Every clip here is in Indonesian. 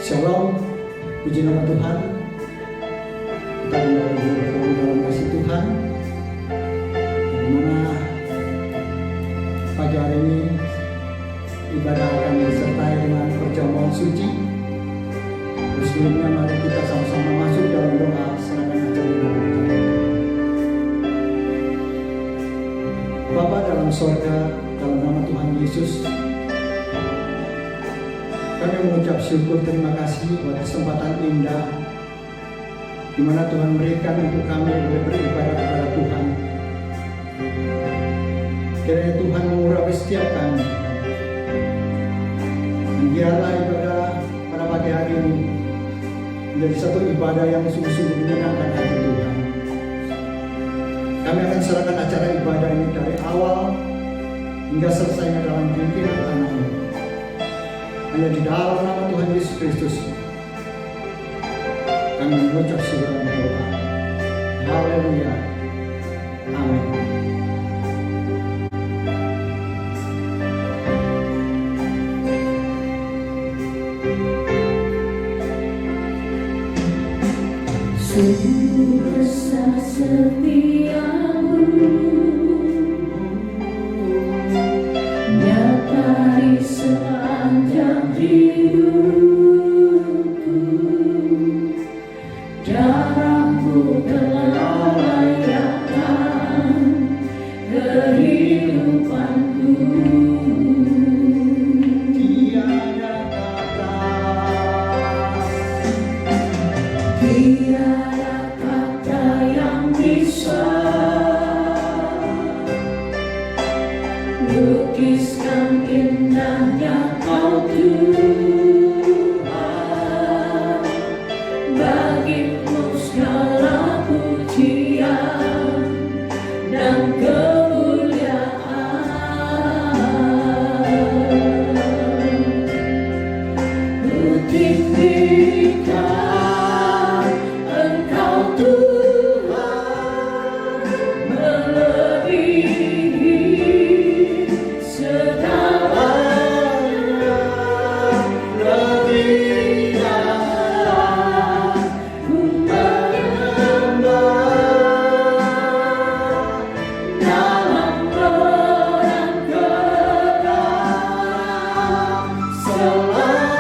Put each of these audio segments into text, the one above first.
Shalom, puji nama Tuhan. Kita kembali bertemu dalam kasih Tuhan. Dimana pagi hari ini ibadah akan disertai dengan perjamuan suci. Sebelumnya mari kita sama-sama masuk dalam doa serahkan acara dalam Tuhan. Bapa dalam sorga, dalam nama Tuhan Yesus, kami mengucap syukur terima kasih buat kesempatan indah di mana Tuhan berikan untuk kami boleh beribadah kepada Tuhan. Kiranya Tuhan mengurapi setiap kami. Dan biarlah ibadah pada pagi hari ini menjadi satu ibadah yang sungguh-sungguh menyenangkan hati Tuhan. Kami akan serahkan acara ibadah ini dari awal hingga selesainya dalam pimpinan tangan. Hanya di dalam nama Tuhan Yesus Kristus kami mengucap syukur dan doa. Haleluya. Amin. Sungguh besar setiamu, nyata di sepanjang hidupku. Darahmu telah layakkan kehidupanku. Tiada kata, tiada kata yang bisa lukiskan indahnya Kau Tuhan. Bagimu segala pujian dan kemuliaan. Ku tinggikan Engkau Tuhan, melebihi segalanya. Lebih dalam ku menyembah dalam roh dan kebenaran selamanya.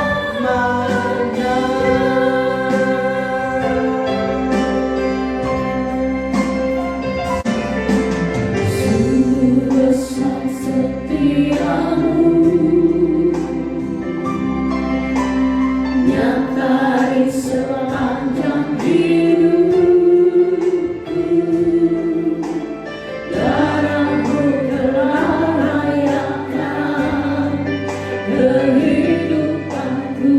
Sungguh besar setiamu, nyata di sepanjang hidupku. Darahmu telah layakkan kehidupanku.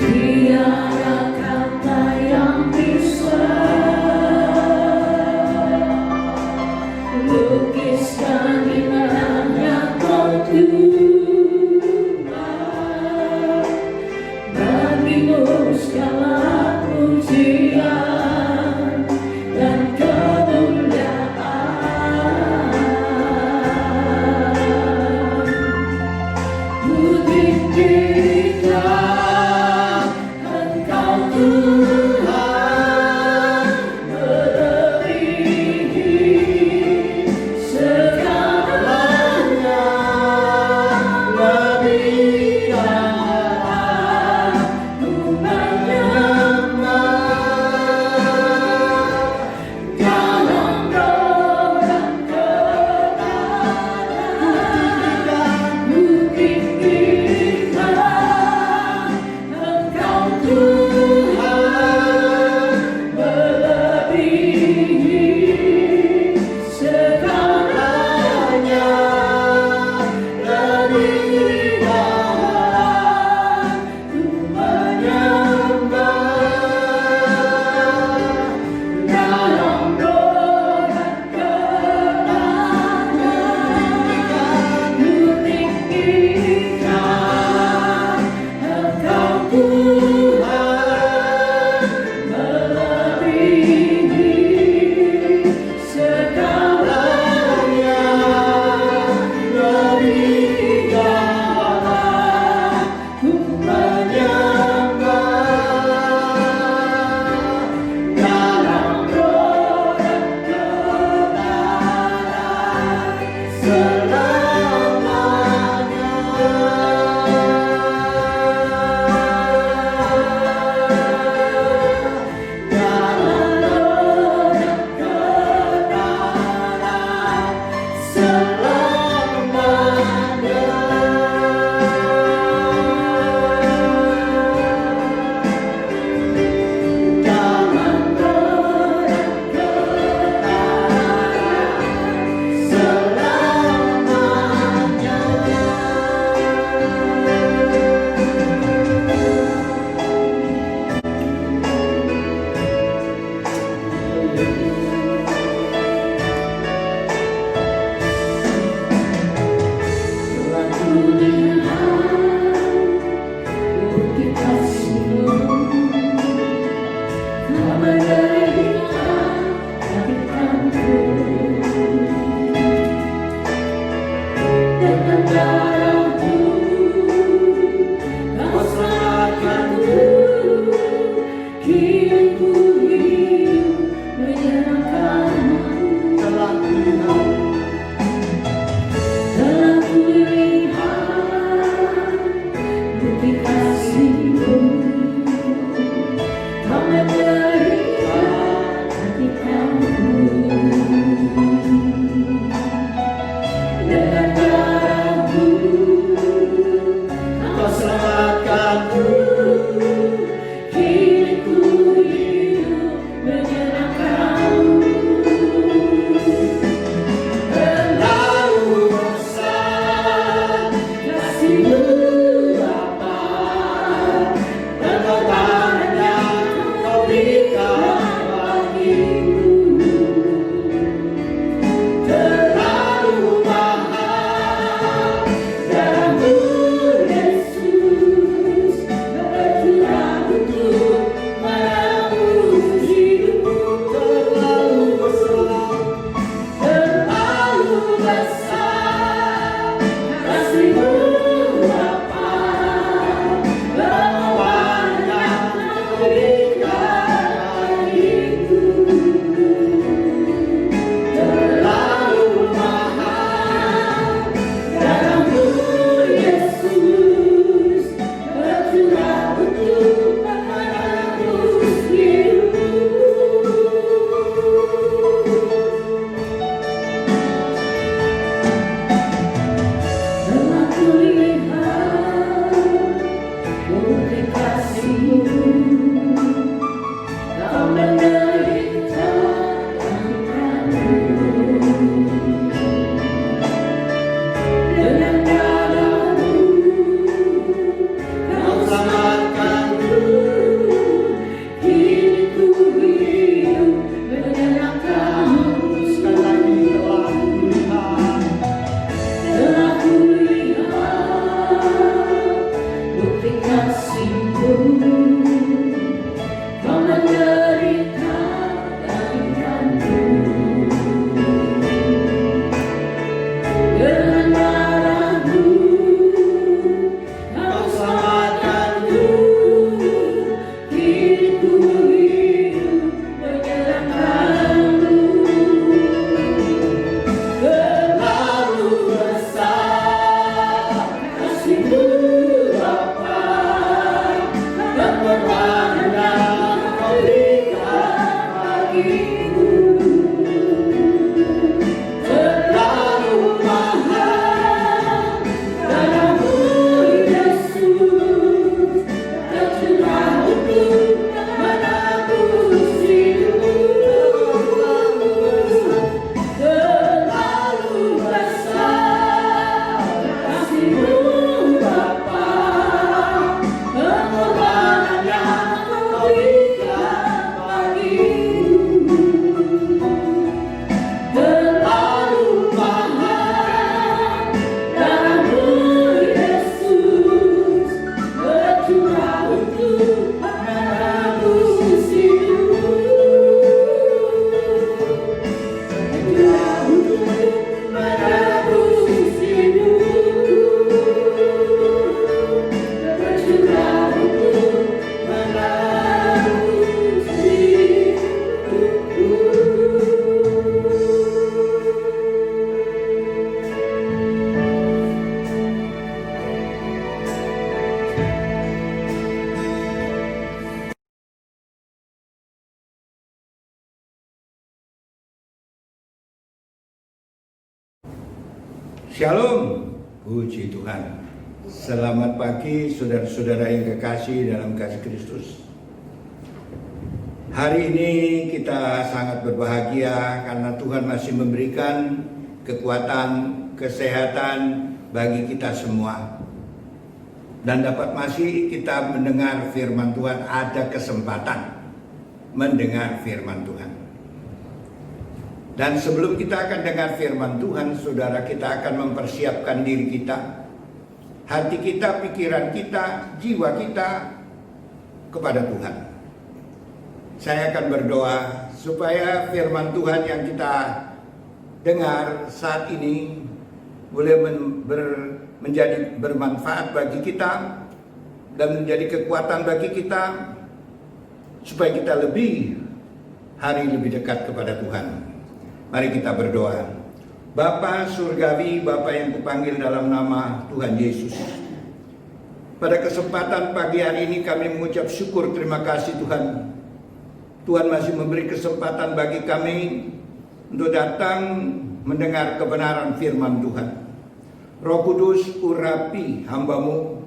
Tiada kata yang bisa lukiskan indahnya Kau Tuhan. Bagimu segala pujian dan kemuliaan. Ku tinggikan Engkau Tuhan, melebihi segalanya. Lebih dalam ku menyembah dalam roh dan kebenaran. Ku tinggikan Shalom, puji Tuhan. Selamat pagi saudara-saudara yang kekasih dalam kasih Kristus. Hari ini kita sangat berbahagia karena Tuhan masih memberikan kekuatan, kesehatan bagi kita semua. Dan dapat masih kita mendengar firman Tuhan, ada kesempatan mendengar firman Tuhan. Dan sebelum kita akan dengar firman Tuhan, saudara, kita akan mempersiapkan diri kita, hati kita, pikiran kita, jiwa kita kepada Tuhan. Saya akan berdoa supaya firman Tuhan yang kita dengar saat ini boleh menjadi bermanfaat bagi kita dan menjadi kekuatan bagi kita, supaya kita lebih dekat kepada Tuhan. Mari kita berdoa. Bapa Surgawi, Bapa yang kupanggil dalam nama Tuhan Yesus, pada kesempatan pagi hari ini kami mengucap syukur, terima kasih Tuhan. Tuhan masih memberi kesempatan bagi kami untuk datang mendengar kebenaran firman Tuhan. Roh Kudus, urapi hamba-Mu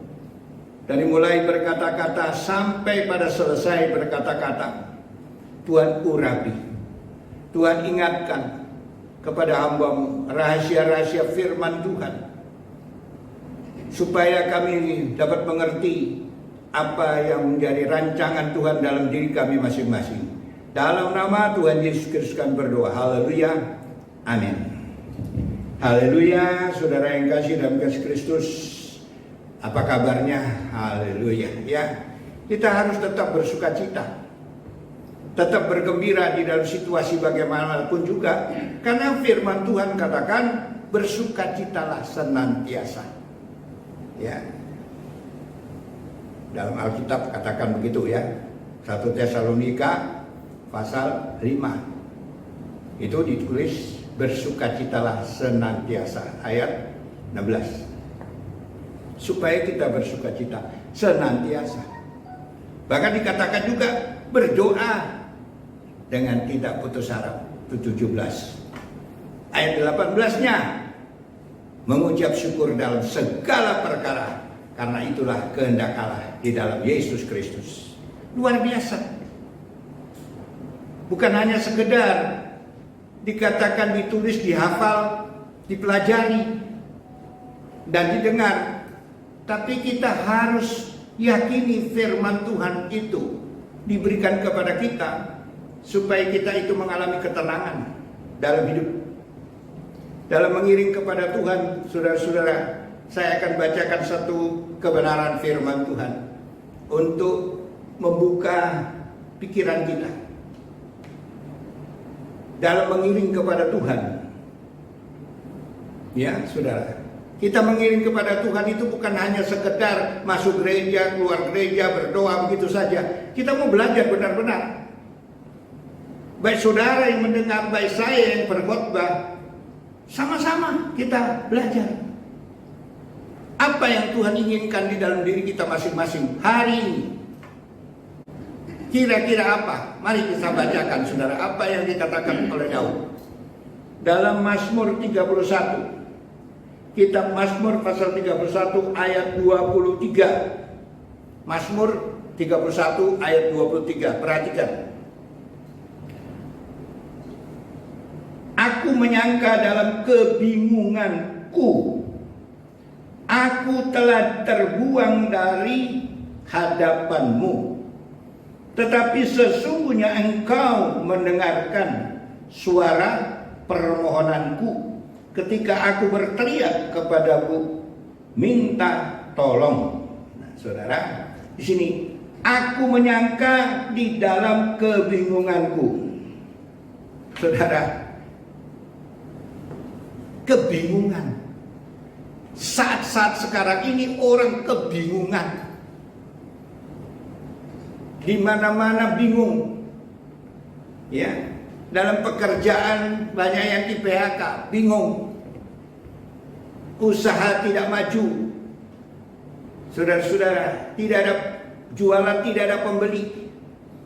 dari mulai berkata-kata sampai pada selesai berkata-kata. Tuhan urapi, Tuhan ingatkan kepada hamba-Mu rahasia-rahasia firman Tuhan, supaya kami dapat mengerti apa yang menjadi rancangan Tuhan dalam diri kami masing-masing. Dalam nama Tuhan Yesus Kristus kami berdoa. Haleluya. Amin. Haleluya. Saudara yang kasih dalam kasih Kristus, apa kabarnya? Haleluya. Ya, kita harus tetap bersuka cita, tetap bergembira di dalam situasi bagaimanapun juga, karena firman Tuhan katakan bersukacitalah senantiasa. Ya, dalam Alkitab katakan begitu ya. 1 Tesalonika pasal 5 itu ditulis bersukacitalah senantiasa, ayat 16. Supaya kita bersukacita senantiasa. Bahkan dikatakan juga berdoa dengan tidak putus harap. Itu 17. Ayat 18-nya, mengucap syukur dalam segala perkara, karena itulah kehendak Allah di dalam Yesus Kristus. Luar biasa. Bukan hanya sekedar dikatakan, ditulis, dihafal, dipelajari, dan didengar, tapi kita harus yakini firman Tuhan itu diberikan kepada kita, supaya kita itu mengalami ketenangan dalam hidup. Dalam mengiring kepada Tuhan, saudara-saudara, saya akan bacakan satu kebenaran firman Tuhan untuk membuka pikiran kita dalam mengiring kepada Tuhan. Ya, saudara, kita mengiring kepada Tuhan itu bukan hanya sekedar masuk gereja, keluar gereja, berdoa begitu saja. Kita mau belajar benar-benar. Baik saudara yang mendengar, baik saya yang berkhotbah, sama-sama kita belajar. Apa yang Tuhan inginkan di dalam diri kita masing-masing hari ini? Kira-kira apa? Mari kita bacakan, saudara, apa yang dikatakan oleh Daud dalam Mazmur 31. Kitab Mazmur pasal 31 ayat 23. Mazmur 31 ayat 23. Perhatikan. Aku menyangka dalam kebingunganku, aku telah terbuang dari hadapan-Mu. Tetapi sesungguhnya Engkau mendengarkan suara permohonanku ketika aku berteriak kepadamu minta tolong. Nah, saudara, di sini aku menyangka di dalam kebingunganku. Saudara, kebingungan. Saat-saat sekarang ini orang kebingungan. Di mana-mana bingung. Ya, dalam pekerjaan banyak yang di PHK, bingung. Usaha tidak maju. Saudara-saudara, tidak ada jualan, tidak ada pembeli.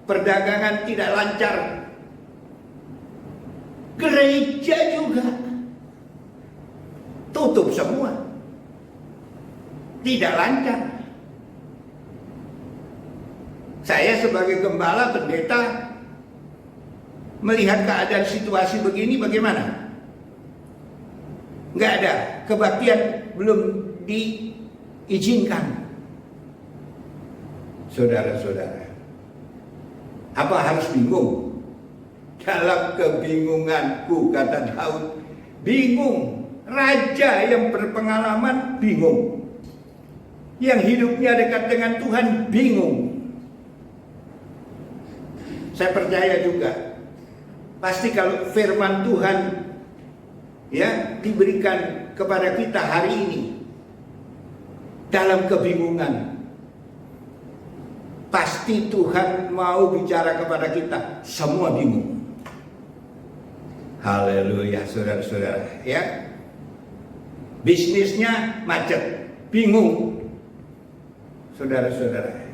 Perdagangan tidak lancar. Gereja juga tutup semua. Tidak lancar. Saya sebagai gembala, pendeta, melihat keadaan situasi begini bagaimana? Nggak ada. Kebaktian belum diizinkan. Saudara-saudara, apa harus bingung? Dalam kebingunganku, kata Daud, bingung. Raja yang berpengalaman bingung. Yang hidupnya dekat dengan Tuhan bingung. Saya percaya juga, pasti kalau firman Tuhan ya diberikan kepada kita hari ini dalam kebingungan, pasti Tuhan mau bicara kepada kita, semua bingung. Haleluya, saudara-saudara, ya. Bisnisnya macet, bingung. Saudara-saudara,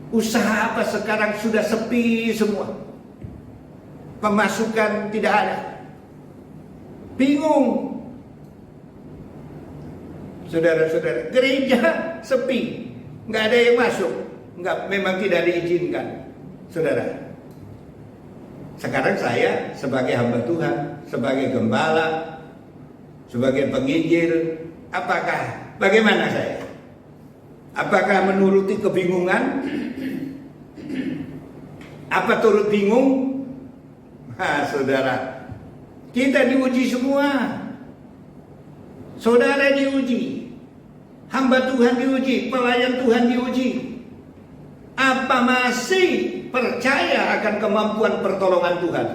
usaha apa sekarang sudah sepi semua. Pemasukan tidak ada. Bingung. Saudara-saudara, gereja sepi, nggak ada yang masuk, memang tidak diizinkan. Saudara, sekarang saya sebagai hamba Tuhan, sebagai gembala, sebagai penginjil, bagaimana saya? Apakah menuruti kebingungan? Apa turut bingung? Saudara, kita diuji semua. Saudara diuji, hamba Tuhan diuji, pelayan Tuhan diuji. Apa masih percaya akan kemampuan pertolongan Tuhan?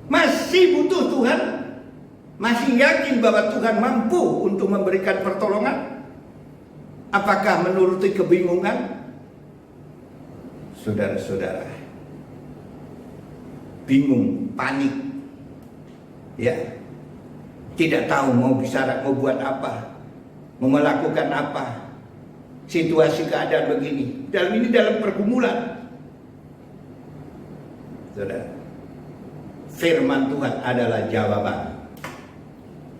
Masih butuh Tuhan? Masih yakin bahwa Tuhan mampu untuk memberikan pertolongan? Apakah menuruti kebingungan? Saudara-saudara, bingung, panik, ya, tidak tahu mau bicara, mau buat apa, mau melakukan apa. Situasi keadaan begini, dalam pergumulan. Saudara, firman Tuhan adalah jawaban.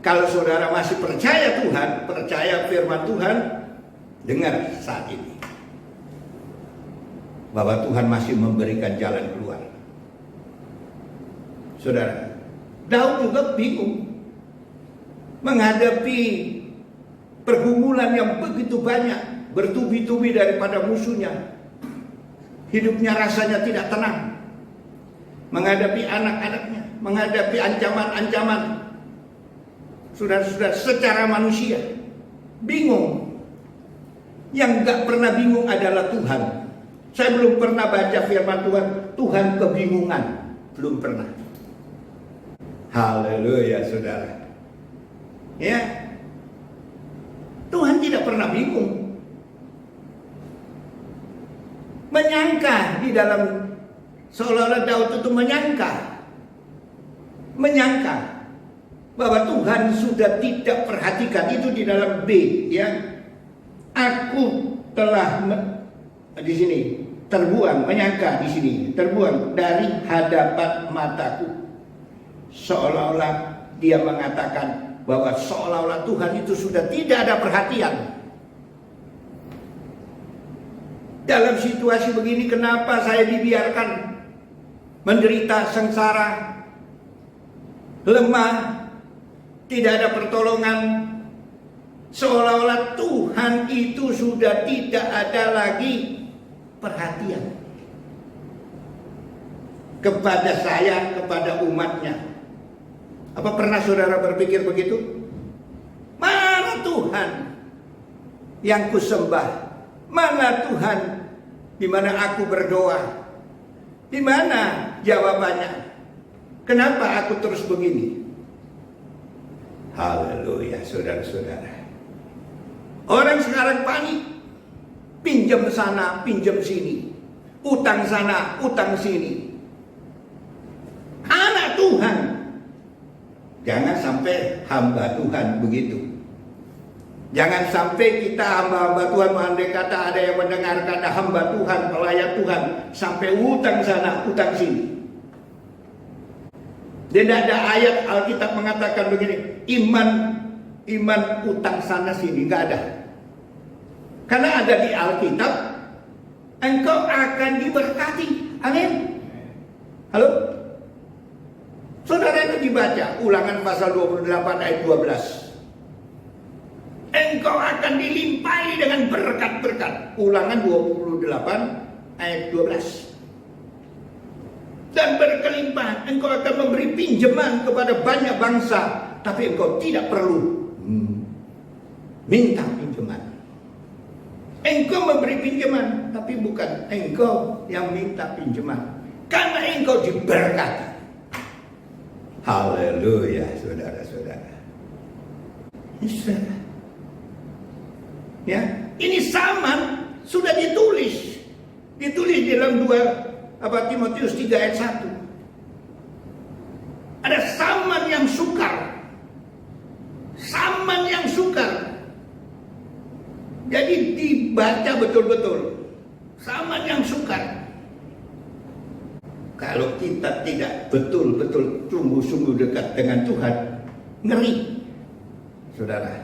Kalau saudara masih percaya Tuhan, percaya firman Tuhan, dengar saat ini bahwa Tuhan masih memberikan jalan keluar. Saudara, Daud juga bingung menghadapi pergumulan yang begitu banyak, bertubi-tubi daripada musuhnya. Hidupnya rasanya tidak tenang, menghadapi anak-anaknya, menghadapi ancaman-ancaman. Saudara-saudara, secara manusia bingung. Yang gak pernah bingung adalah Tuhan. Saya belum pernah baca firman Tuhan, Tuhan kebingungan. Belum pernah. Haleluya, saudara. Ya, Tuhan tidak pernah bingung. Menyangka di dalam, seolah-olah Daud itu menyangka bahwa Tuhan sudah tidak perhatikan. Itu di dalam B, ya. Aku telah di sini terbuang, menyangka di sini terbuang dari hadapan mataku. Seolah-olah dia mengatakan bahwa seolah-olah Tuhan itu sudah tidak ada perhatian. Dalam situasi begini, kenapa saya dibiarkan menderita sengsara, lemah, tidak ada pertolongan? Seolah-olah Tuhan itu sudah tidak ada lagi perhatian kepada saya, kepada umatnya. Apa pernah saudara berpikir begitu? Mana Tuhan yang kusembah? Mana Tuhan di mana aku berdoa? Di mana jawabannya? Kenapa aku terus begini? Haleluya, saudara-saudara. Orang sekarang panik, pinjam sana, pinjam sini, utang sana, utang sini. Anak Tuhan, jangan sampai hamba Tuhan begitu. Jangan sampai kita hamba-hamba Tuhan, andai kata ada yang mendengarkan hamba Tuhan, pelayan Tuhan, sampai utang sana, utang sini. Dan ada ayat Alkitab mengatakan begini, iman utang sana sini, nggak ada. Karena ada di Alkitab, engkau akan diberkati. Amin. Halo? Saudara itu dibaca Ulangan pasal 28 ayat 12. Engkau akan dilimpahi dengan berkat-berkat. Ulangan 28 ayat 12. Dan berkelimpahan, engkau akan memberi pinjaman kepada banyak bangsa, tapi engkau tidak perlu minta pinjaman. Engkau memberi pinjaman, tapi bukan engkau yang minta pinjaman, karena engkau diberkati. Haleluya, saudara-saudara. Ya, ini zaman sudah ditulis dalam 2 Timotius 3 ayat 1. Ada zaman yang sukar. Zaman yang sukar. Jadi dibaca betul-betul. Zaman yang sukar. Kalau kita tidak betul-betul sungguh-sungguh dekat dengan Tuhan, ngeri. Saudara.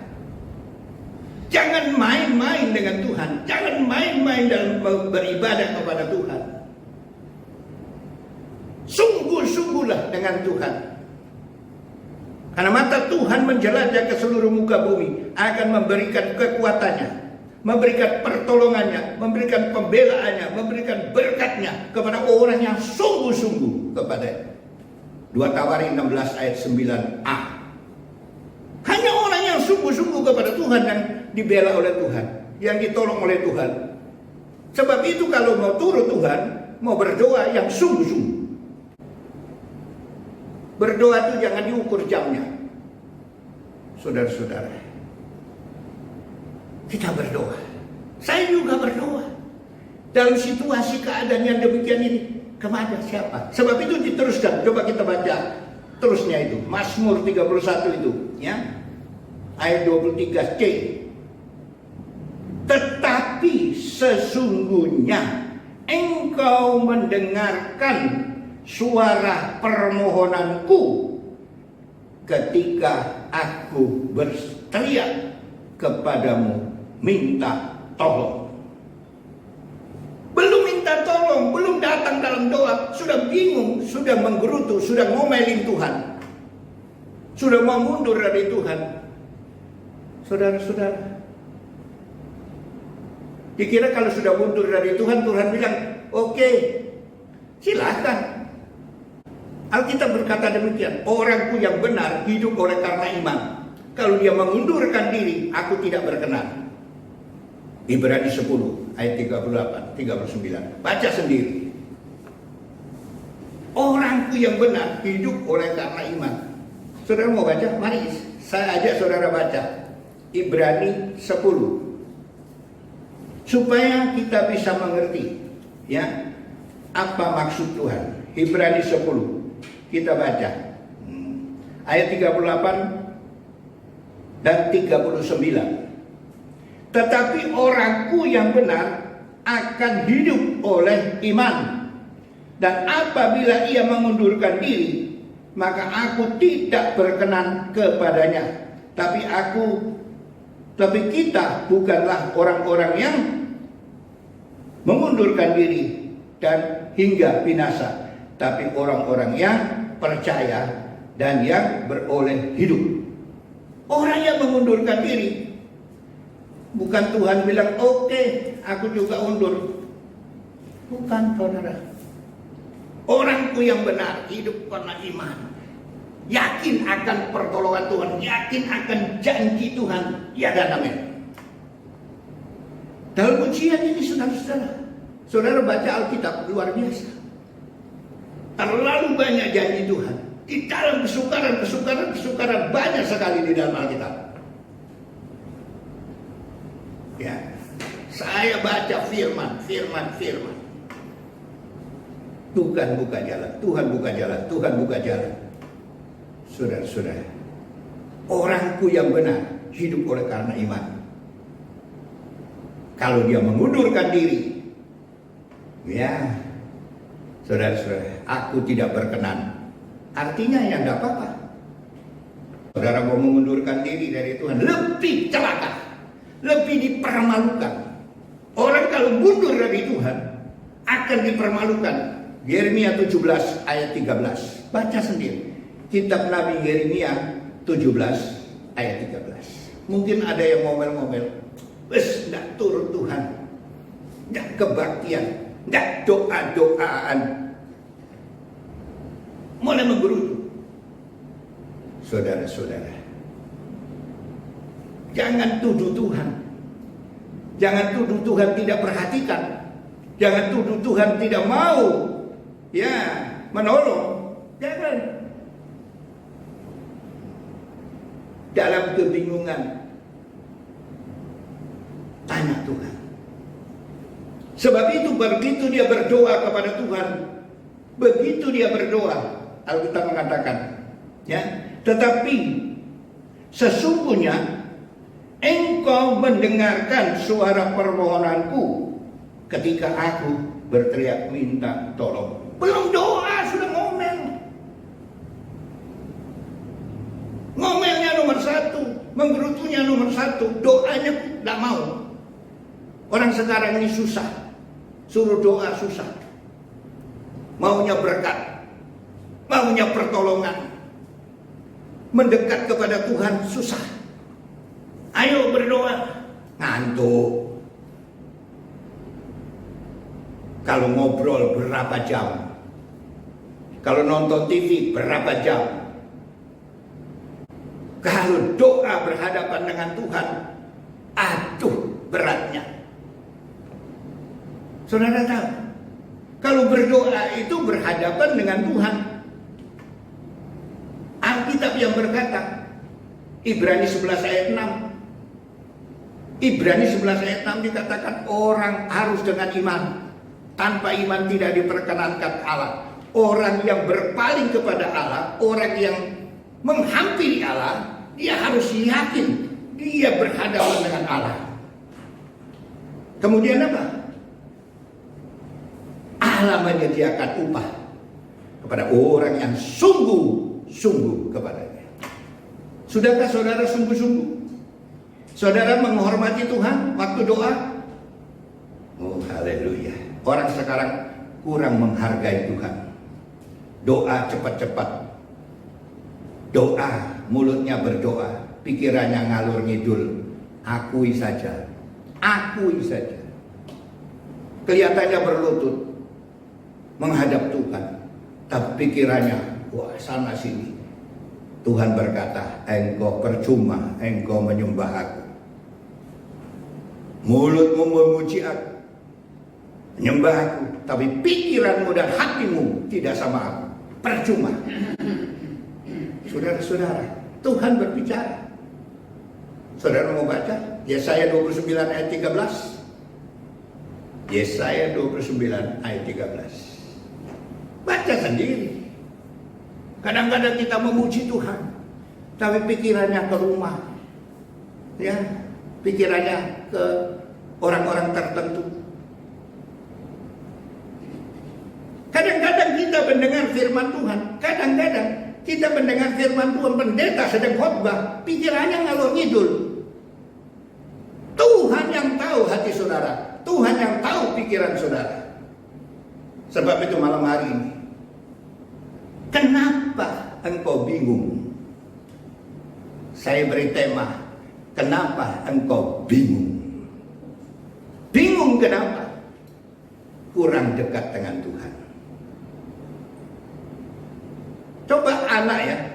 Jangan main-main dengan Tuhan. Jangan main-main dalam beribadah kepada Tuhan. Sungguh-sungguhlah dengan Tuhan. Karena mata Tuhan menjelajah ke seluruh muka bumi, akan memberikan kekuatannya, memberikan pertolongannya, memberikan pembelaannya, memberikan berkatnya kepada orang yang sungguh-sungguh kepada 2 Tawarin 16 ayat 9a. Hanya orang yang sungguh-sungguh kepada Tuhan yang dibela oleh Tuhan, yang ditolong oleh Tuhan. Sebab itu kalau mau turut Tuhan, mau berdoa yang sungguh-sungguh. Berdoa itu jangan diukur jamnya. Saudara-saudara, kita berdoa. Saya juga berdoa. Dalam situasi keadaan yang demikian ini, kepada siapa? Sebab itu diteruskan. Coba kita baca terusnya itu. Mazmur 31 itu, ya. Ayat 23c. Tetapi sesungguhnya engkau mendengarkan suara permohonanku ketika aku berteriak kepadamu minta tolong. Belum minta tolong, belum datang dalam doa, sudah bingung, sudah menggerutu, sudah ngomelin Tuhan, sudah mau mundur dari Tuhan. Saudara-saudara, dikira kalau sudah mundur dari Tuhan, Tuhan bilang, oke, silakan. Alkitab berkata demikian, orangku yang benar hidup oleh karena iman. Kalau dia mengundurkan diri, aku tidak berkenan. Ibrani 10 ayat 38, 39. Baca sendiri. Orangku yang benar hidup oleh karena iman. Saudara mau baca? Mari saya ajak saudara baca Ibrani 10. Supaya kita bisa mengerti, ya, apa maksud Tuhan. Ibrani 10. Kita baca ayat 38 dan 39. Tetapi orangku yang benar akan hidup oleh iman, dan apabila ia mengundurkan diri, maka aku tidak berkenan kepadanya. Tapi kita bukanlah orang-orang yang mengundurkan diri dan hingga binasa, tapi orang-orang yang percaya dan yang beroleh hidup. Orang yang mengundurkan diri, bukan Tuhan bilang oke, aku juga undur. Bukan, saudara. Orangku yang benar hidup karena iman, yakin akan pertolongan Tuhan, yakin akan janji Tuhan, ya dan amin. Dalam ujian ini, saudara baca Alkitab, luar biasa. Terlalu banyak janji Tuhan. Di dalam kesukaran banyak sekali di dalam Alkitab. Ya, saya baca firman. Tuhan buka jalan. Saudara-saudara, orangku yang benar hidup oleh karena iman. Kalau dia mengundurkan diri, ya, saudara-saudara, aku tidak berkenan artinya ya enggak apa-apa. Saudara mau mengundurkan diri dari Tuhan, lebih celaka, lebih dipermalukan. Orang kalau mundur dari Tuhan akan dipermalukan. Yeremia 17 ayat 13. Baca sendiri. Kitab Nabi Yeremia 17 ayat 13. Mungkin ada yang ngomel-ngomel, wes enggak turun Tuhan, enggak kebaktian, enggak doa-doaan, mulai menggerutu. Saudara-saudara, jangan tuduh Tuhan. Jangan tuduh Tuhan tidak perhatikan. Jangan tuduh Tuhan tidak mau menolong. Jangan. Dalam kebingungan, tanya Tuhan. Sebab itu begitu dia berdoa kepada Tuhan, begitu dia berdoa, Alkitab mengatakan, tetapi sesungguhnya Engkau mendengarkan suara permohonanku ketika aku berteriak minta tolong. Belum doa sudah ngomel. Ngomelnya nomor 1, menggerutunya nomor 1, doanya tidak mau. Orang sekarang ini susah, suruh doa susah. Maunya berkat, maunya pertolongan. Mendekat kepada Tuhan susah. Ayo berdoa, ngantuk. Kalau ngobrol berapa jam? Kalau nonton TV berapa jam? Kalau doa berhadapan dengan Tuhan, aduh beratnya. Saudara tahu, kalau berdoa itu berhadapan dengan Tuhan. Alkitab yang berkata, Ibrani 11 ayat 6. Ibrani 11 ayat 6 dikatakan orang harus dengan iman. Tanpa iman tidak diperkenankan Allah. Orang yang berpaling kepada Allah, orang yang menghampiri Allah, dia harus yakin dia berhadapan dengan Allah. Kemudian apa? Allah menyediakan upah kepada orang yang sungguh-sungguh kepadanya. Sudahkah saudara sungguh-sungguh? Saudara menghormati Tuhan waktu doa? Oh haleluya. Orang sekarang kurang menghargai Tuhan. Doa cepat-cepat. Doa, mulutnya berdoa, pikirannya ngalur ngidul. Akui saja. Akui saja. Kelihatannya berlutut menghadap Tuhan, tapi pikirannya wah sana sini. Tuhan berkata, engkau percuma, engkau menyembah aku. Mulutmu memuji aku, menyembah aku, tapi pikiranmu dan hatimu tidak sama aku. Percuma. Saudara-saudara, Tuhan berbicara. Saudara mau baca Yesaya 29 ayat 13. Yesaya 29 ayat 13. Baca sendiri. Kadang-kadang kita memuji Tuhan, tapi pikirannya ke rumah, pikirannya ke orang-orang tertentu. Kadang-kadang kita mendengar firman Tuhan, kadang-kadang kita mendengar firman Tuhan, pendeta sedang khotbah, pikirannya ngalor ngidul. Tuhan yang tahu hati saudara, Tuhan yang tahu pikiran saudara. Sebab itu malam hari ini, kenapa engkau bingung? Saya beri tema, kenapa engkau bingung? Bingung kenapa? Kurang dekat dengan Tuhan. Coba anak.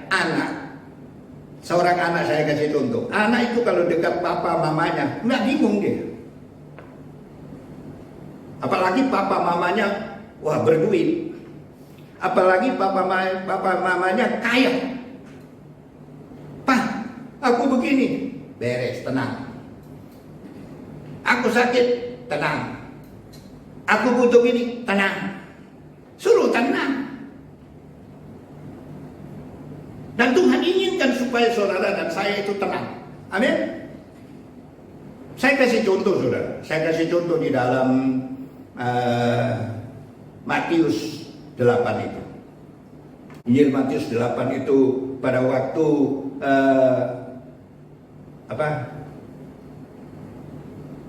Seorang anak saya kasih contoh. Anak itu kalau dekat papa mamanya, nggak bingung dia. Apalagi papa mamanya, wah berduit. Apalagi papa mamanya kaya. Pak, aku begini, beres, tenang. Aku sakit, tenang. Aku butuh ini, tenang. Suruh tenang. Dan Tuhan inginkan supaya saudara dan saya itu tenang. Amin. Saya kasih contoh saudara. Saya kasih contoh di dalam Matius 8 itu. Injil Matius 8 itu pada waktu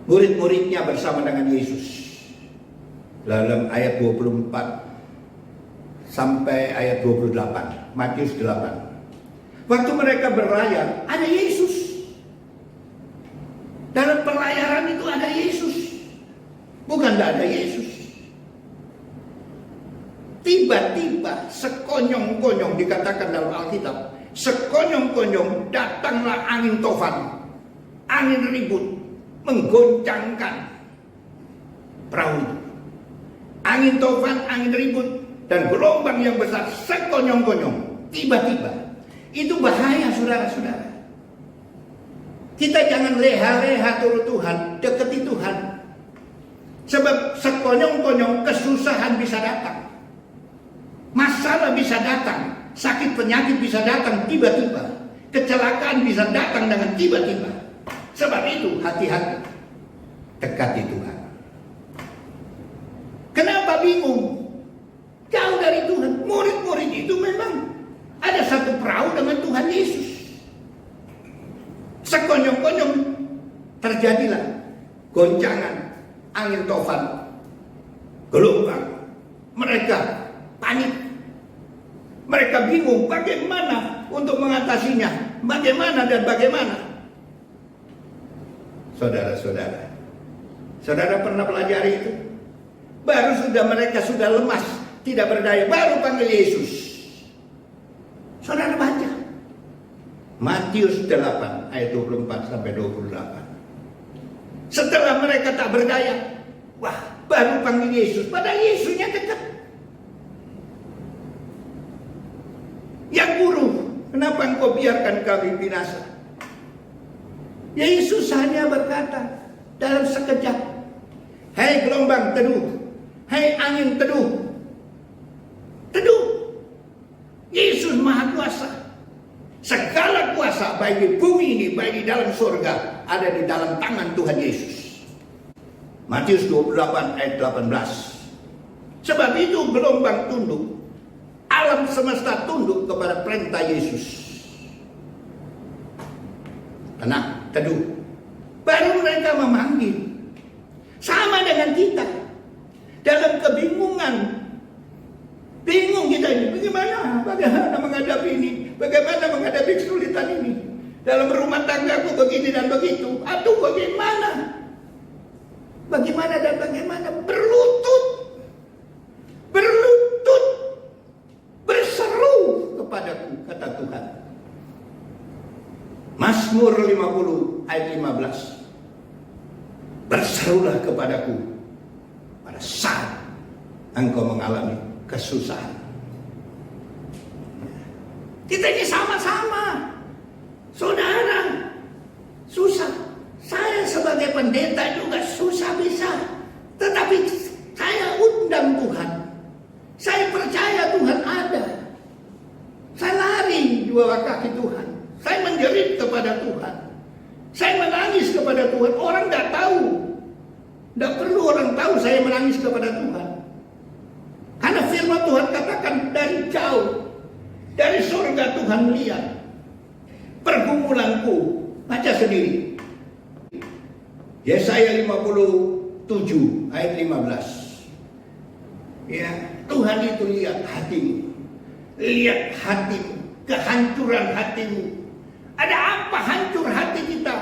murid-muridnya bersama dengan Yesus. Dalam ayat 24 sampai ayat 28, Matius 8. Waktu mereka berlayar, ada Yesus. Dalam pelayaran itu ada Yesus. Bukan tidak ada Yesus. Tiba-tiba sekonyong-konyong, dikatakan dalam Alkitab, sekonyong-konyong datanglah angin tofan, angin ribut, menggoncangkan perahu itu. Angin tofan, angin ribut, dan gelombang yang besar sekonyong-konyong. Tiba-tiba. Itu bahaya, saudara-saudara. Kita jangan leha-leha turut Tuhan, deketi Tuhan. Sebab sekonyong-konyong kesusahan bisa datang. Masalah bisa datang. Sakit penyakit bisa datang tiba-tiba. Kecelakaan bisa datang dengan tiba-tiba. Sebab itu hati-hati. Dekati Tuhan. Kenapa bingung? Jauh dari Tuhan. Murid-murid itu memang ada satu perahu dengan Tuhan Yesus. Sekonyong-konyong terjadilah goncangan, angin tofan, gelombang. Mereka panik. Mereka bingung bagaimana untuk mengatasinya. Bagaimana dan bagaimana. Saudara-saudara, saudara pernah pelajari itu? Mereka sudah lemas, tidak berdaya, baru panggil Yesus. Saudara baca Matius 8 ayat 24 sampai 28. Setelah mereka tak berdaya, wah, baru panggil Yesus. Padahal Yesusnya dekat. Yang guru, kenapa engkau biarkan kami binasa? Yesus hanya berkata dalam sekejap, "Hai gelombang, teduh. Hai angin, teduh." Teduh. Yesus Maha Kuasa. Segala kuasa baik di bumi ini, baik di dalam surga, ada di dalam tangan Tuhan Yesus. Matius 28 ayat 18. Sebab itu gelombang tunduk, alam semesta tunduk kepada perintah Yesus. Tenang, teduh. Baru mereka memanggil. Sama dengan kita. Dalam kebingungan. Bingung kita ini. Bagaimana menghadapi ini? Bagaimana menghadapi kesulitan ini? Dalam rumah tanggaku begini dan begitu. Aduh, bagaimana? Bagaimana dan bagaimana? Berlutut. Berlutut. Berseru kepadaku, kata Tuhan. Mazmur 50 ayat 15. Berserulah kepadaku pada saat engkau mengalami kesusahan. Kita ini sama-sama, saudara, susah. Saya sebagai pendeta juga susah bisa. Tetapi saya undang Tuhan. Saya percaya Tuhan ada. Saya lari di bawah kaki Tuhan. Saya menjerit kepada Tuhan. Saya menangis kepada Tuhan. Orang tidak tahu. Tidak perlu orang tahu saya menangis kepada Tuhan. Karena firman Tuhan katakan dari jauh. Dari surga Tuhan melihat. Pergumulanku. Baca sendiri. Yesaya 57 ayat 15. Ya, Tuhan itu lihat hatimu. Lihat hatimu. Kehancuran hatimu. Ada apa hancur hati kita?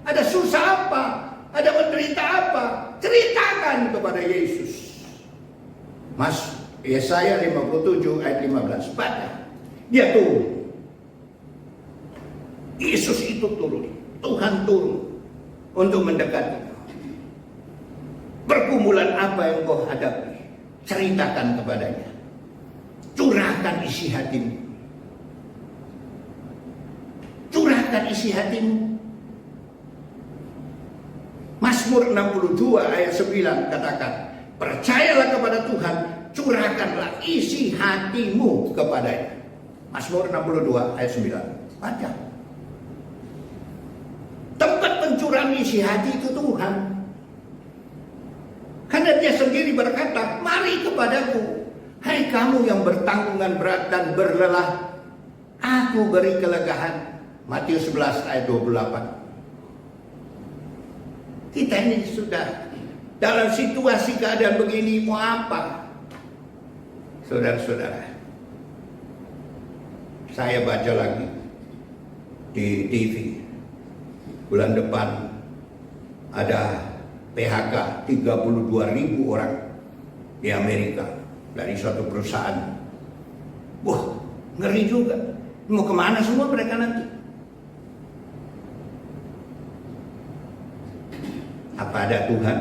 Ada susah apa? Ada menderita apa? Ceritakan kepada Yesus. Yesaya 57 ayat 15. Baca. Dia turun. Yesus itu turun. Tuhan turun untuk mendekati. Pergumulan apa yang kau hadapi? Ceritakan kepadanya. Curahkan isi hatimu. Curahkan isi hatimu. Mazmur 62 ayat 9 katakan, percayalah kepada Tuhan, curahkanlah isi hatimu kepadanya. Mazmur 62 ayat 9. Baca. Tempat pencurahan isi hati itu Tuhan. Karena dia sendiri berkata, mari kepadaku, Hai kamu yang bertanggungan berat dan berlelah, aku beri kelegaan. Matius 11 ayat 28. Kita ini sudah dalam situasi keadaan begini, mau apa? Saudara-saudara, saya baca lagi di TV, bulan depan ada PHK 32.000 orang di Amerika dari suatu perusahaan. Wah, ngeri juga. Mau kemana semua mereka nanti? Apa ada Tuhan?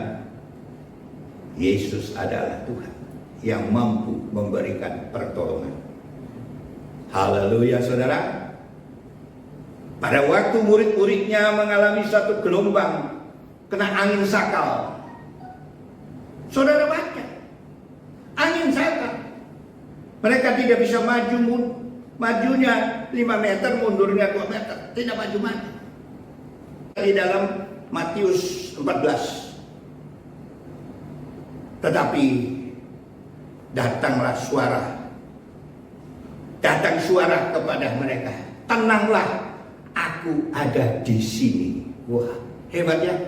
Yesus adalah Tuhan yang mampu memberikan pertolongan. Haleluya, saudara. Pada waktu murid-muridnya mengalami satu gelombang, kena angin sakal. Saudara baca, angin sakal. Mereka tidak bisa majunya 5 meter, mundurnya 2 meter. Tidak maju-maju. Di dalam Matius 14. Tetapi datang suara kepada mereka. Tenanglah, aku ada di sini. Wah, hebat ya.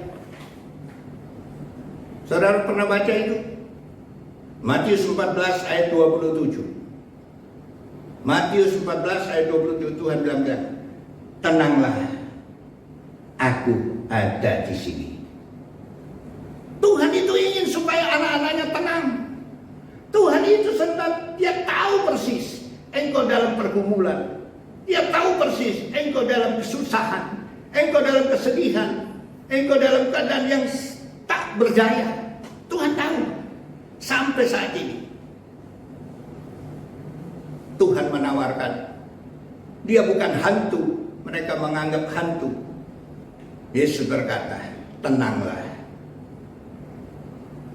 Saudara pernah baca itu? Matius 14 ayat 27. Matius 14 ayat 27, Tuhan bilang, tenanglah, aku ada di sini. Tuhan itu ingin supaya anak-anaknya tenang. Tuhan itu sedang, dia tahu persis engkau dalam pergumulan. Dia tahu persis engkau dalam kesusahan, engkau dalam kesedihan, engkau dalam keadaan yang tak berjaya. Tuhan tahu. Sampai saat ini Tuhan menawarkan. Dia bukan hantu, mereka menganggap hantu. Yesus berkata, tenanglah,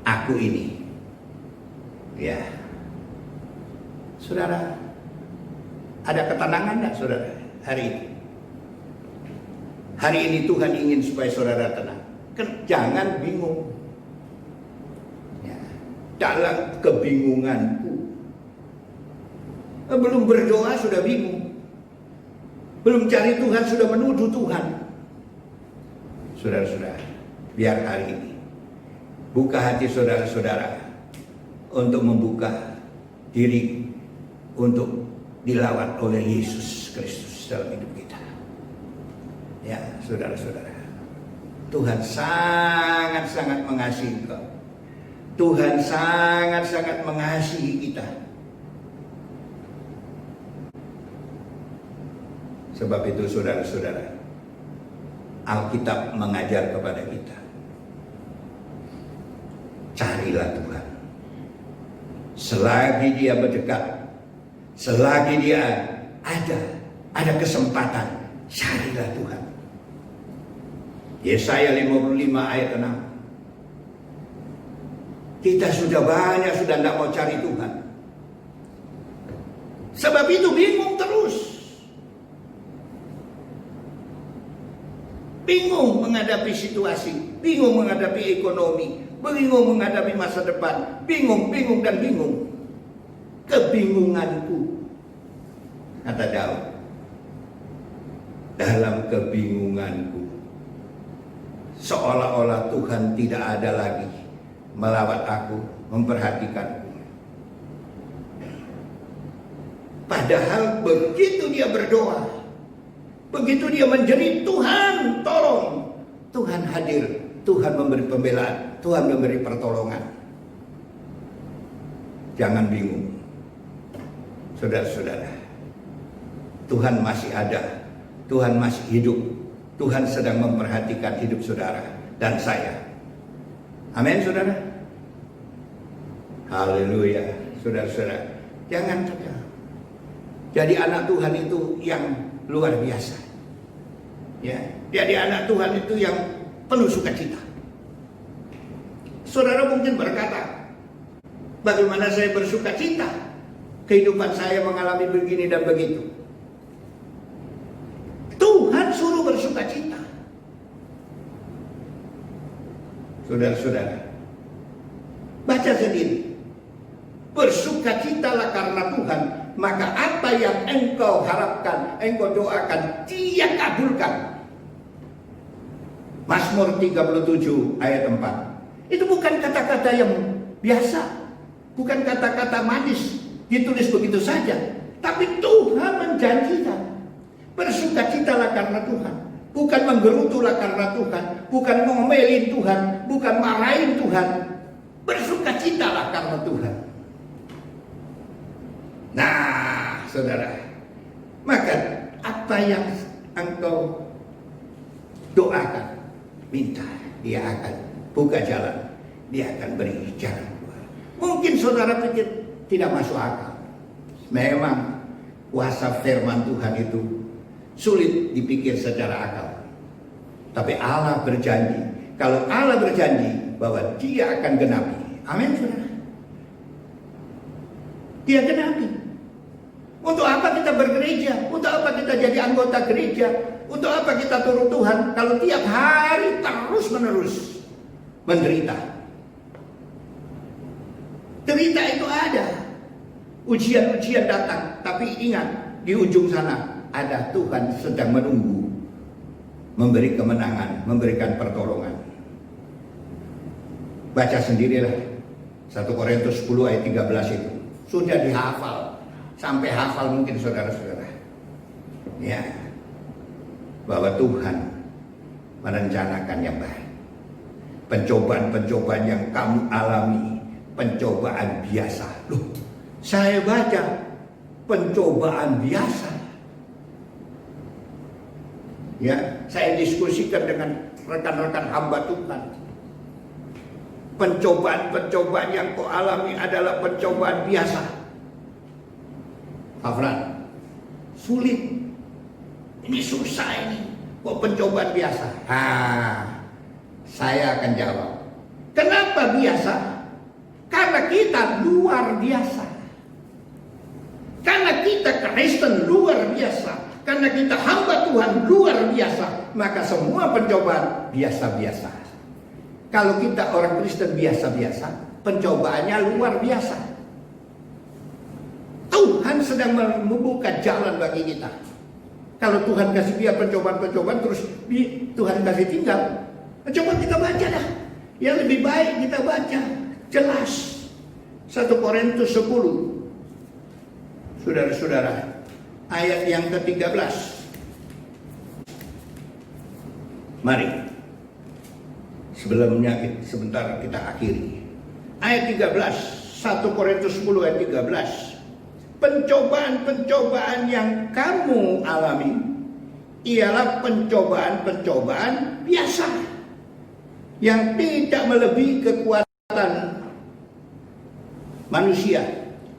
aku ini. Ya, saudara, ada ketenangan enggak saudara hari ini? Hari ini Tuhan ingin supaya saudara tenang. Jangan bingung. Ya, dalam kebingunganku. Belum berdoa sudah bingung. Belum cari Tuhan sudah menuduh Tuhan. Saudara-saudara, biar hari ini buka hati saudara-saudara untuk membuka diri untuk dilawan oleh Yesus Kristus dalam hidup kita. Ya, saudara-saudara, Tuhan sangat-sangat mengasihi engkau. Tuhan sangat-sangat mengasihi kita. Sebab itu saudara-saudara, Alkitab mengajar kepada kita, carilah Tuhan. Selagi dia berdekat, selagi dia ada kesempatan, carilah Tuhan. Yesaya 55 ayat 6. Kita sudah tidak mau cari Tuhan. Sebab itu bingung terus. Bingung menghadapi situasi, bingung menghadapi ekonomi, bingung menghadapi masa depan, bingung dan bingung. Kebingunganku, kata Daud, dalam kebingunganku, seolah-olah Tuhan tidak ada lagi melawat aku, memperhatikanku. Padahal begitu dia berdoa, begitu dia menjerit, Tuhan tolong, Tuhan hadir, Tuhan memberi pembelaan, Tuhan memberi pertolongan. Jangan bingung, saudara-saudara. Tuhan masih ada, Tuhan masih hidup, Tuhan sedang memperhatikan hidup saudara dan saya. Amin, saudara. Haleluya, saudara-saudara. Jangan cegah. Jadi anak Tuhan itu yang luar biasa. Ya, jadi anak Tuhan itu yang penuh sukacita. Saudara mungkin berkata, bagaimana saya bersukacita? Kehidupan saya mengalami begini dan begitu. Tuhan suruh bersukacita. Saudara-saudara, baca sendiri. bersukacitalah karena Tuhan, maka apa yang engkau harapkan, engkau doakan, Dia kabulkan. Mazmur 37 ayat 4. Itu bukan kata-kata yang biasa, bukan kata-kata manis ditulis begitu saja, tapi Tuhan menjanjikan bersukacitalah karena Tuhan, bukan menggerutulah karena Tuhan, bukan ngomelin Tuhan, bukan marahin Tuhan, bersukacitalah karena Tuhan. Nah, saudara, maka apa yang engkau doakan, minta, Dia akan buka jalan, Dia akan beri jalan keluar. Mungkin saudara pikir tidak masuk akal. Memang kuasa firman Tuhan itu sulit dipikir secara akal. Tapi Allah berjanji, kalau Allah berjanji bahwa Dia akan genapi. Amin, saudara. Dia genapi. Untuk apa kita bergereja? Untuk apa kita jadi anggota gereja? Untuk apa kita turut Tuhan kalau tiap hari terus-menerus menderita? Derita itu ada. Ujian-ujian datang, tapi ingat, di ujung sana ada Tuhan sedang menunggu, memberi kemenangan, memberikan pertolongan. Baca sendirilah 1 Korintus 10 ayat 13 itu. Sudah dihafal, sampai hafal mungkin saudara-saudara. Ya, bahwa Tuhan merencanakan yang baik. Pencobaan-pencobaan yang kamu alami, pencobaan biasa. Loh, saya baca pencobaan biasa. Ya, saya diskusikan dengan rekan-rekan hamba Tuhan. Pencobaan-pencobaan yang kau alami adalah pencobaan biasa. Afran, sulit. Ini susah ini. Kok pencobaan biasa? Saya akan jawab. Kenapa biasa? Karena kita luar biasa. Karena kita Kristen luar biasa. Karena kita hamba Tuhan luar biasa. Maka semua pencobaan biasa-biasa. Kalau kita orang Kristen biasa-biasa, pencobaannya luar biasa. Tuhan sedang membuka jalan bagi kita. Kalau Tuhan kasih dia pencobaan-pencobaan, terus Tuhan kasih tinggal, coba kita baca dah. Yang lebih baik kita baca jelas 1 Korintus 10. Saudara-saudara, ayat yang ke-13. Mari. Sebelumnya sebentar kita akhiri. Ayat 13, 1 Korintus 10 ayat 13. Pencobaan-pencobaan yang kamu alami ialah pencobaan-pencobaan biasa yang tidak melebihi kekuatan manusia.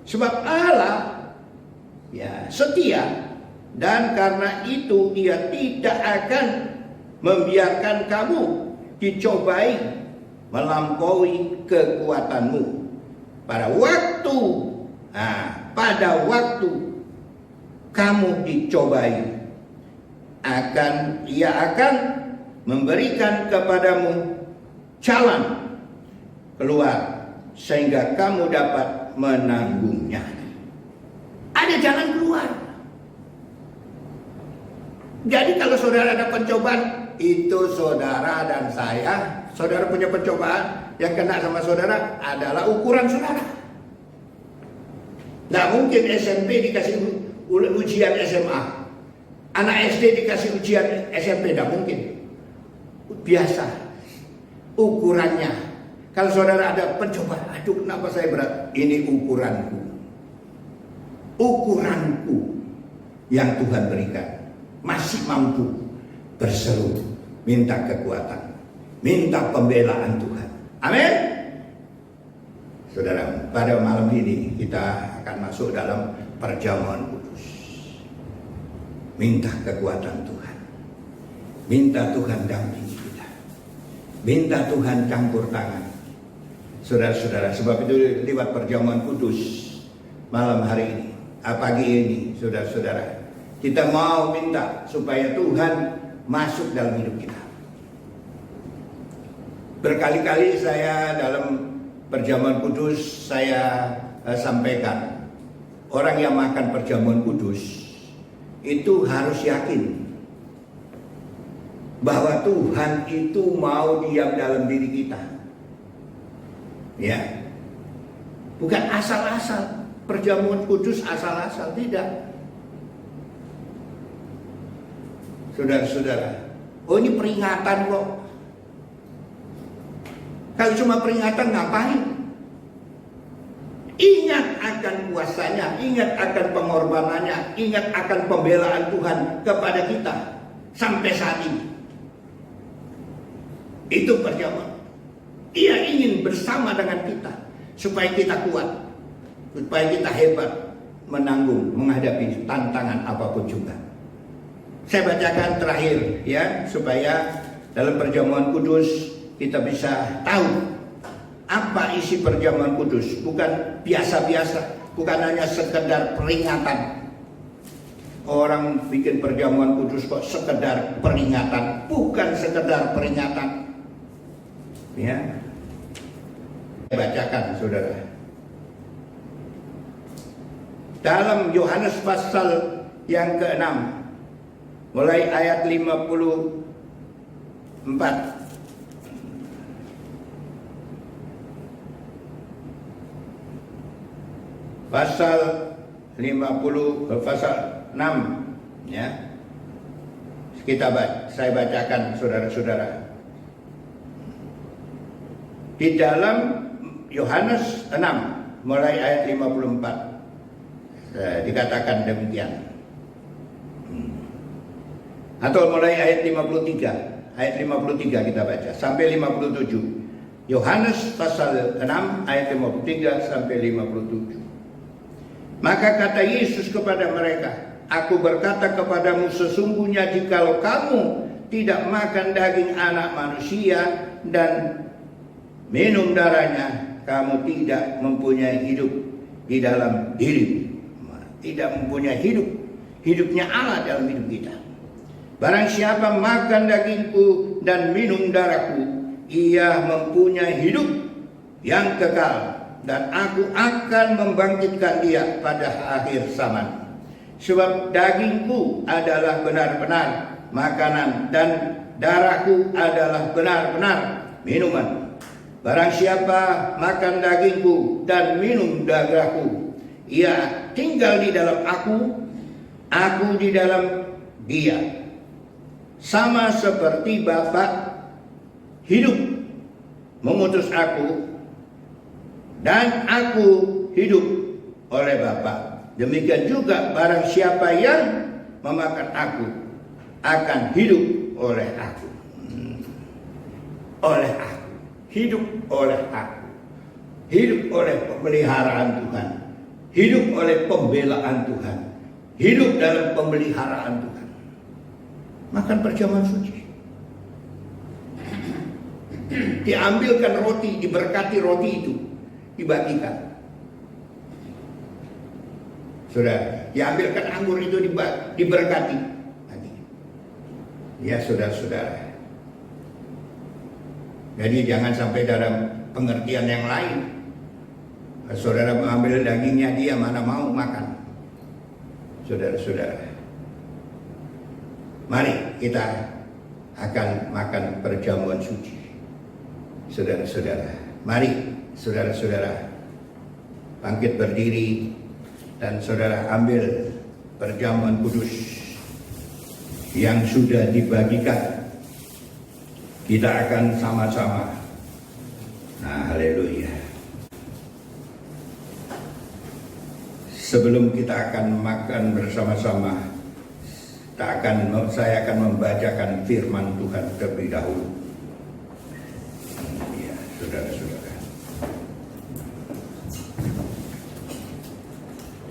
Sebab Allah setia, dan karena itu Dia tidak akan membiarkan kamu dicobai melampaui kekuatanmu. Pada waktu kamu dicobai, Ia akan memberikan kepadamu jalan keluar sehingga kamu dapat menanggungnya. Ada jalan keluar. Jadi kalau saudara ada pencobaan, itu saudara dan saya, saudara punya pencobaan, yang kena sama saudara adalah ukuran saudara. Nggak mungkin SMP dikasih ujian SMA, anak SD dikasih ujian SMP, nggak mungkin. Biasa ukurannya. Kalau saudara ada pencobaan, aduh kenapa saya berat? Ini ukuranku. Ukuranku yang Tuhan berikan. Masih mampu berseru, minta kekuatan, minta pembelaan Tuhan. Amin. Saudara, pada malam ini kita akan masuk dalam perjamuan kudus. Minta kekuatan Tuhan. Minta Tuhan dampingi kita. Minta Tuhan campur tangan. Saudara-saudara, sebab itu lewat perjamuan kudus malam hari ini, pagi ini, saudara-saudara, kita mau minta supaya Tuhan masuk dalam hidup kita. Berkali-kali saya dalam perjamuan kudus saya sampaikan, orang yang makan perjamuan kudus itu harus yakin bahwa Tuhan itu mau diam dalam diri kita. Ya. Bukan asal-asal perjamuan kudus, asal-asal, tidak. Saudara-saudara, oh ini peringatan kok. Kalau cuma peringatan ngapain? Ingat akan kuasanya, ingat akan pengorbanannya, ingat akan pembelaan Tuhan kepada kita sampai saat ini. Itu perjamuan. Ia ingin bersama dengan kita supaya kita kuat, supaya kita hebat menanggung, menghadapi tantangan apapun juga. Saya bacakan terakhir ya, supaya dalam perjamuan kudus kita bisa tahu apa isi perjamuan kudus. Bukan biasa-biasa, bukan hanya sekedar peringatan. Orang bikin perjamuan kudus kok sekedar peringatan, bukan sekedar peringatan. Ya, saya bacakan saudara. Dalam Yohanes pasal yang ke-6, mulai ayat 54. Pasal 50, pasal 6 ya. Saya bacakan saudara-saudara. Di dalam Yohanes 6 mulai ayat 54 dikatakan demikian. Atau mulai ayat 53, ayat 53 kita baca sampai 57. Yohanes pasal 6 ayat 53 sampai 57. Maka kata Yesus kepada mereka, Aku berkata kepadamu, sesungguhnya jikalau kamu tidak makan daging anak manusia dan minum darahnya, kamu tidak mempunyai hidup di dalam dirimu. Tidak mempunyai hidup, hidupnya Allah dalam hidup kita. Barang siapa makan dagingku dan minum darahku, ia mempunyai hidup yang kekal, dan aku akan membangkitkan dia pada akhir zaman. Sebab dagingku adalah benar-benar makanan, dan darahku adalah benar-benar minuman. Barang siapa makan dagingku dan minum darahku, ia tinggal di dalam aku di dalam dia. Sama seperti Bapa hidup mengutus aku, dan aku hidup oleh Bapa. Demikian juga barang siapa yang memakan aku akan hidup oleh aku. Oleh aku. Hidup oleh aku. Hidup oleh pemeliharaan Tuhan. Hidup oleh pembelaan Tuhan. Hidup dalam pemeliharaan Tuhan. Makan perjamuan suci. Diambilkan roti, diberkati roti itu, dibagikan. Saudara, diambilkan anggur itu diberkati. Ya saudara-saudara. Jadi jangan sampai dalam pengertian yang lain. Saudara mengambil dagingnya, dia mana mau makan. Saudara-saudara, mari kita akan makan perjamuan suci. Saudara-saudara, mari saudara-saudara bangkit berdiri, dan saudara ambil perjamuan kudus yang sudah dibagikan. Kita akan sama-sama. Nah, haleluya. Sebelum kita akan makan bersama-sama, saya akan membacakan firman Tuhan terlebih dahulu. Ya, saudara-saudara.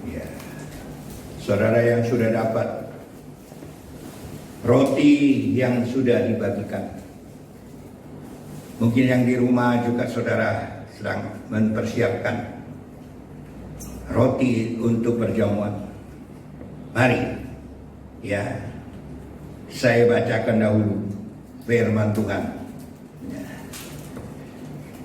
Ya, saudara yang sudah dapat roti yang sudah dibagikan. Mungkin yang di rumah juga saudara sedang mempersiapkan roti untuk perjamuan. Mari, ya, saya bacakan dahulu firman Tuhan. Ya.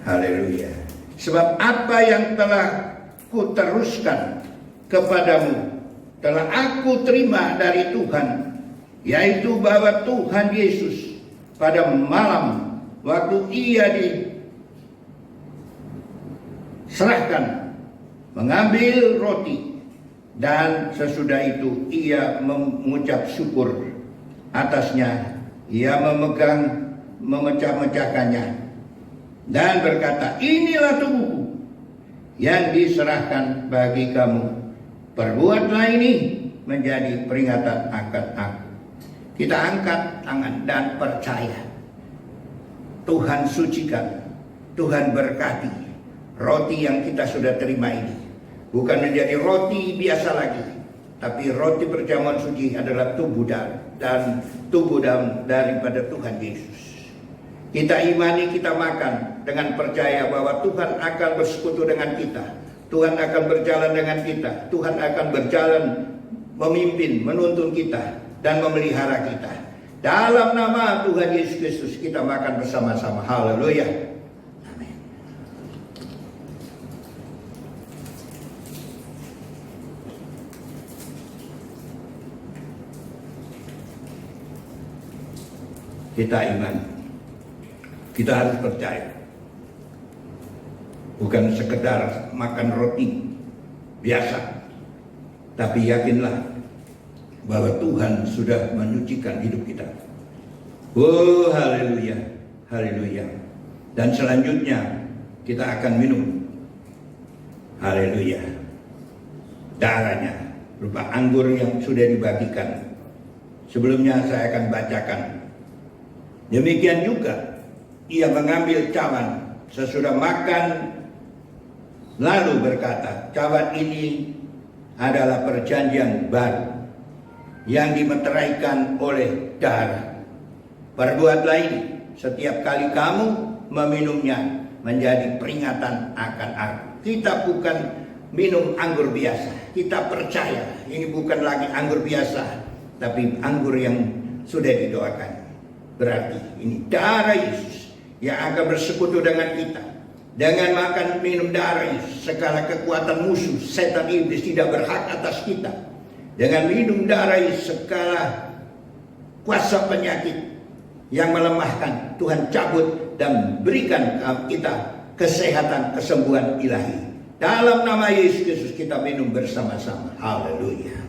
Haleluya. Sebab apa yang telah kuteruskan kepadamu telah aku terima dari Tuhan, yaitu bahwa Tuhan Yesus pada malam waktu ia diserahkan mengambil roti, dan sesudah itu ia mengucap syukur atasnya, ia memecah-mecahkannya dan berkata, inilah tubuhku yang diserahkan bagi kamu. Perbuatlah ini menjadi peringatan akan aku. Kita angkat tangan dan percaya. Tuhan sucikan, Tuhan berkati roti yang kita sudah terima ini. Bukan menjadi roti biasa lagi, tapi roti perjamuan suci adalah tubuh dan tubuh daripada Tuhan Yesus. Kita imani, kita makan dengan percaya bahwa Tuhan akan bersekutu dengan kita. Tuhan akan berjalan dengan kita. Tuhan akan berjalan memimpin, menuntun kita dan memelihara kita. Dalam nama Tuhan Yesus Kristus kita makan bersama-sama. Haleluya. Amin. Kita iman. Kita harus percaya. Bukan sekedar makan roti biasa, tapi yakinlah bahwa Tuhan sudah menyucikan hidup kita. Oh, haleluya, haleluya. Dan selanjutnya kita akan minum, haleluya, darahnya berupa anggur yang sudah dibagikan. Sebelumnya saya akan bacakan. Demikian juga ia mengambil cawan sesudah makan, lalu berkata, cawan ini adalah perjanjian baru yang dimeteraikan oleh darah. Perbuatlah ini setiap kali kamu meminumnya menjadi peringatan akan aku. Kita bukan minum anggur biasa. Kita percaya ini bukan lagi anggur biasa, tapi anggur yang sudah didoakan. Berarti ini darah Yesus yang akan bersekutu dengan kita. Dengan makan minum darah Yesus, segala kekuatan musuh setan iblis tidak berhak atas kita. Dengan minum darah Yesus, segala kuasa penyakit yang melemahkan Tuhan cabut dan berikan kita kesehatan, kesembuhan ilahi. Dalam nama Yesus Kristus kita minum bersama-sama. Haleluya.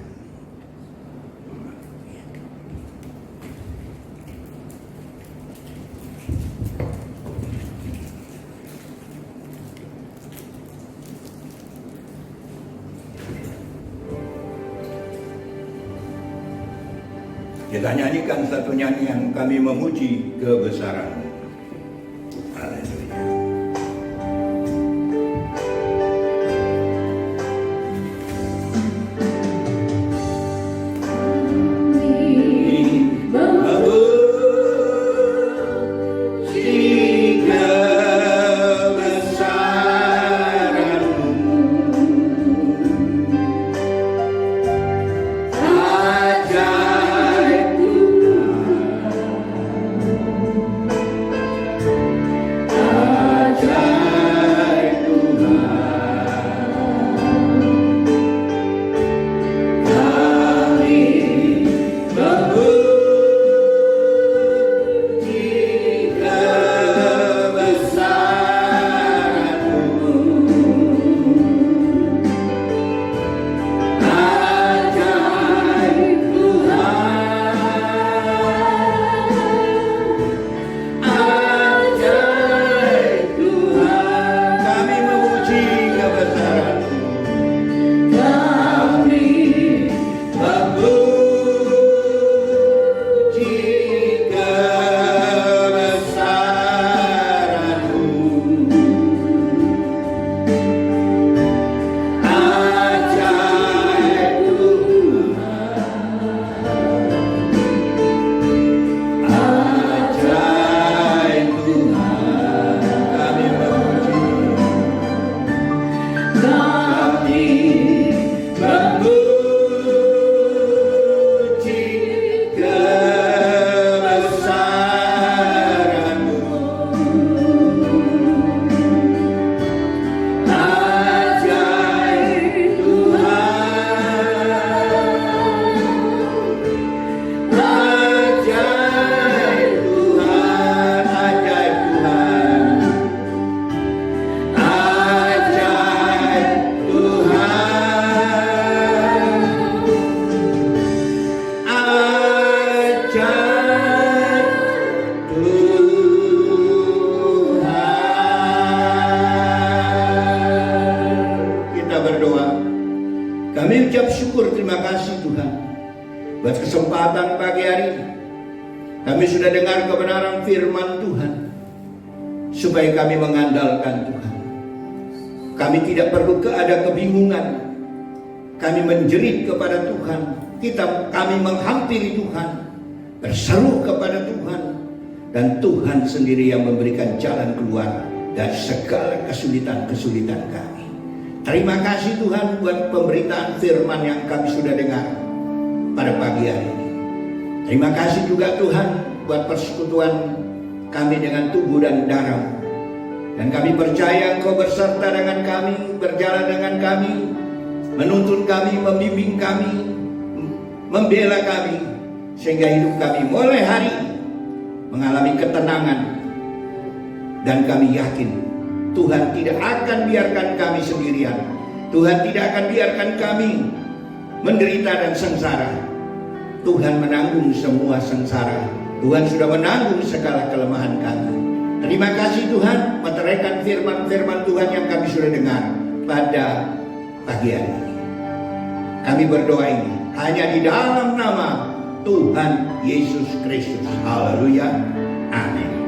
Kita nyanyikan satu nyanyian, kami memuji kebesaran-Mu. Haleluya. Kami ucap syukur, terima kasih Tuhan buat kesempatan pagi hari ini. Kami sudah dengar kebenaran firman Tuhan, supaya kami mengandalkan Tuhan. Kami tidak perlu ada kebingungan. Kami menjerit kepada Tuhan. Kami menghampiri Tuhan, berseru kepada Tuhan, dan Tuhan sendiri yang memberikan jalan keluar dari segala kesulitan-kesulitan kami. Terima kasih Tuhan buat pemberitaan firman yang kami sudah dengar pada pagi hari ini. Terima kasih juga Tuhan buat persekutuan kami dengan tubuh dan darah. Dan kami percaya Engkau berserta dengan kami, berjalan dengan kami, menuntun kami, membimbing kami, membela kami, sehingga hidup kami mulai hari mengalami ketenangan. Dan kami yakin Tuhan tidak akan biarkan kami sendirian. Tuhan tidak akan biarkan kami menderita dan sengsara. Tuhan menanggung semua sengsara. Tuhan sudah menanggung segala kelemahan kami. Terima kasih Tuhan, meteraikan firman-firman Tuhan yang kami sudah dengar pada pagi hari ini. Kami berdoa ini hanya di dalam nama Tuhan Yesus Kristus. Haleluya. Amin.